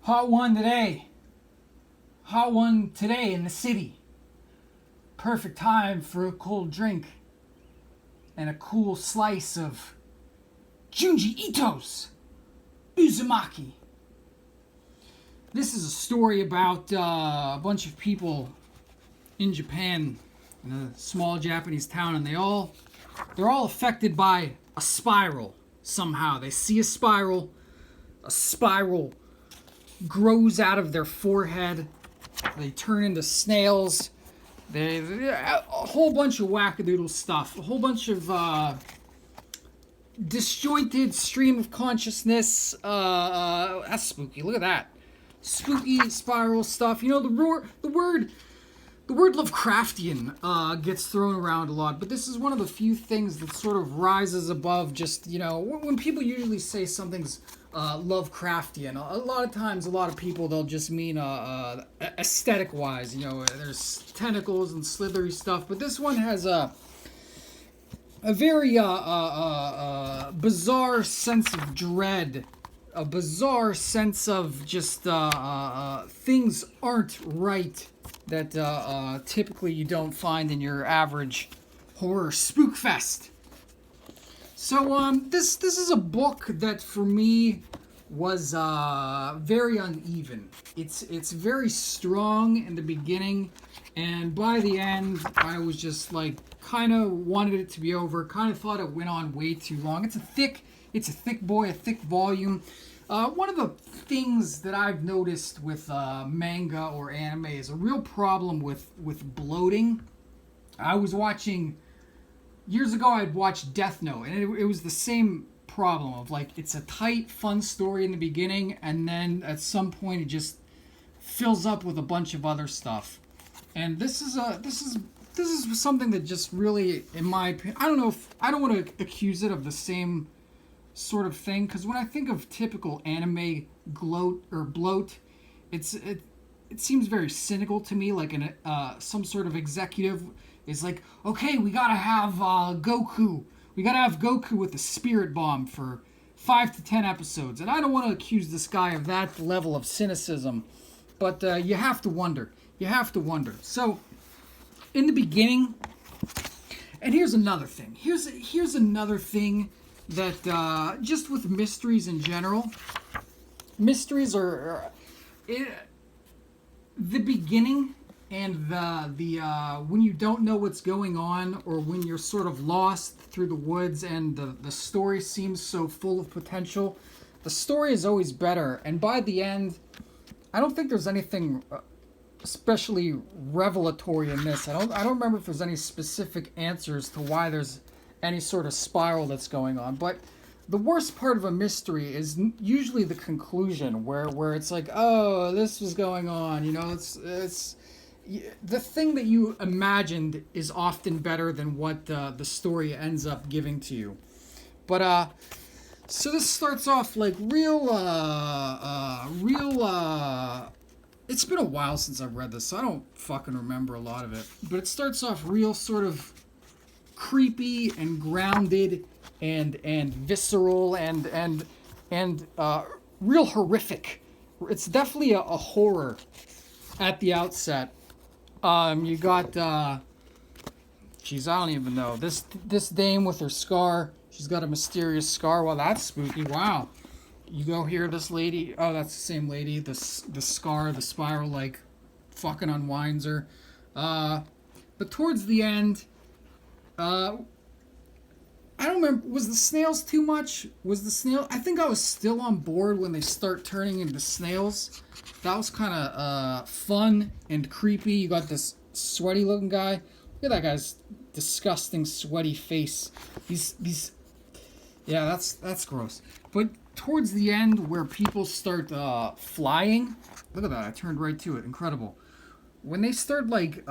Hot one today. Hot one today in the city. Perfect time for a cold drink and a cool slice of Junji Ito's UZUMAKI. This is a story about a bunch of people in Japan, in a small Japanese town, and they're all affected by a spiral somehow. They see a spiral grows out of their forehead. They turn into snails. A whole bunch of wackadoodle stuff. A whole bunch of disjointed stream of consciousness. That's spooky. Look at that. Spooky spiral stuff. You know, the word Lovecraftian gets thrown around a lot, but this is one of the few things that sort of rises above just, you know, when people usually say something's Lovecraftian, a lot of times a lot of people, they'll just mean aesthetic wise, you know, there's tentacles and slithery stuff, but this one has a very bizarre sense of dread, a bizarre sense of just things aren't right that typically you don't find in your average horror spook fest. So this is a book that for me was very uneven. It's very strong in the beginning, and by the end I was just like kind of wanted it to be over. Kind of thought it went on way too long. It's a thick volume. One of the things that I've noticed with manga or anime is a real problem with bloating. I was watching years ago. I'd watched Death Note, and it was the same problem of like it's a tight, fun story in the beginning, and then at some point it just fills up with a bunch of other stuff. And this is something that just really, in my opinion, I don't want to accuse it of the same sort of thing, because when I think of typical anime bloat, it seems very cynical to me. Like some sort of executive is like, okay, we gotta have Goku with the spirit bomb for 5 to 10 episodes, and I don't want to accuse this guy of that level of cynicism, but you have to wonder. So in the beginning, and here's another thing. Here's another thing that just with mysteries in general, mysteries are the beginning and the when you don't know what's going on, or when you're sort of lost through the woods and the story seems so full of potential, the story is always better. And by the end, I don't think there's anything especially revelatory in this. I don't remember if there's any specific answers to why there's any sort of spiral that's going on, but the worst part of a mystery is usually the conclusion, where it's like, oh, this was going on, you know, it's the thing that you imagined is often better than what the story ends up giving to you. But so this starts off like real it's been a while since I've read this, so I don't fucking remember a lot of it, but it starts off real sort of creepy and grounded and visceral and real horrific. It's definitely a horror at the outset. You got I don't even know, this dame with her scar. She's got a mysterious scar. Well, that's spooky. Wow. You go here, this lady. Oh, that's the same lady. The scar, the spiral, like fucking unwinds her. But towards the end, I don't remember. Was the snails too much? I think I was still on board when they start turning into snails. That was kind of fun and creepy. You got this sweaty looking guy. Look at that guy's disgusting sweaty face. Yeah, that's gross. But towards the end, where people start flying, look at that. I turned right to it. Incredible. When they start like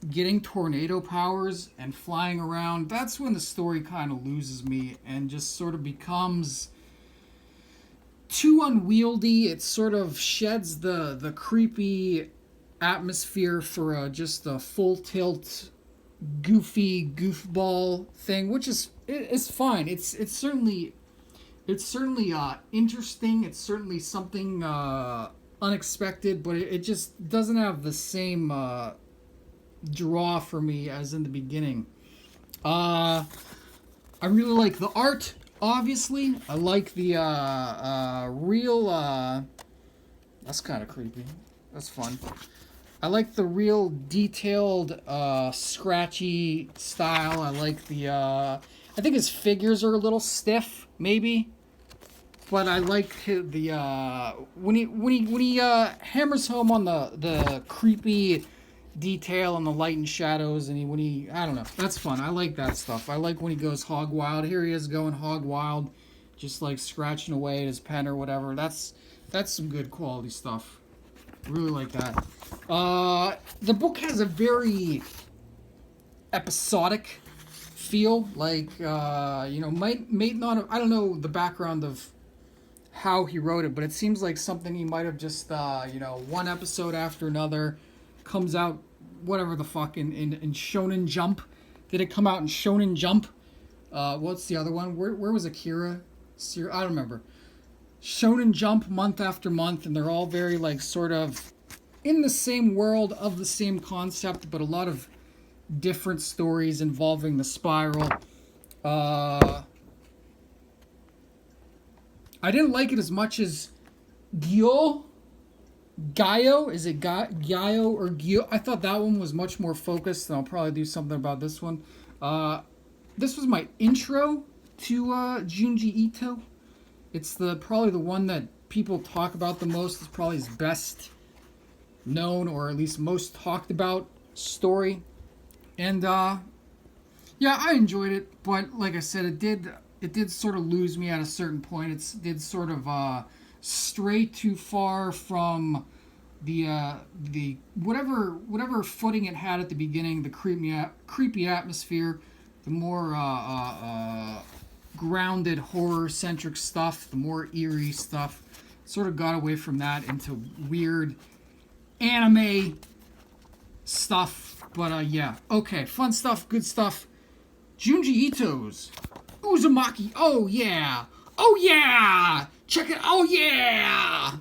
getting tornado powers and flying around, that's when the story kind of loses me and just sort of becomes too unwieldy. It sort of sheds the creepy atmosphere for just a full tilt goofy goofball thing, which is fine. It's certainly It's certainly interesting. It's certainly something unexpected, but it just doesn't have the same draw for me as in the beginning. I really like the art. Obviously, I like the real. That's kind of creepy. That's fun. I like the real detailed, scratchy style. I like the. I think his figures are a little stiff, maybe. But I like the when he hammers home on the creepy detail and the light and shadows, and when he I don't know, that's fun. I like that stuff. I like when he goes hog wild. Here he is going hog wild, just like scratching away at his pen or whatever. That's some good quality stuff. Really like that. The book has a very episodic feel, like might not have, I don't know the background of how he wrote it, but it seems like something he might have just one episode after another comes out, whatever the fuck, in Shonen Jump. Did it come out in Shonen Jump? What's the other one? Where was Akira? I don't remember. Shonen Jump month after month, and they're all very like sort of in the same world of the same concept, but a lot of different stories involving the spiral. I didn't like it as much as Gyo. Is it Gyo or Gyo? I thought that one was much more focused, and I'll probably do something about this one. This was my intro to Junji Ito. It's probably the one that people talk about the most. It's probably his best known, or at least most talked about story. And yeah, I enjoyed it, but like I said, it did sort of lose me at a certain point. It did sort of stray too far from the whatever footing it had at the beginning, the creepy atmosphere, the more grounded horror-centric stuff, the more eerie stuff. Sort of got away from that into weird anime stuff. But yeah, okay, fun stuff, good stuff. Junji Ito's UZUMAKI. Oh yeah. Oh yeah. Check it. Oh yeah.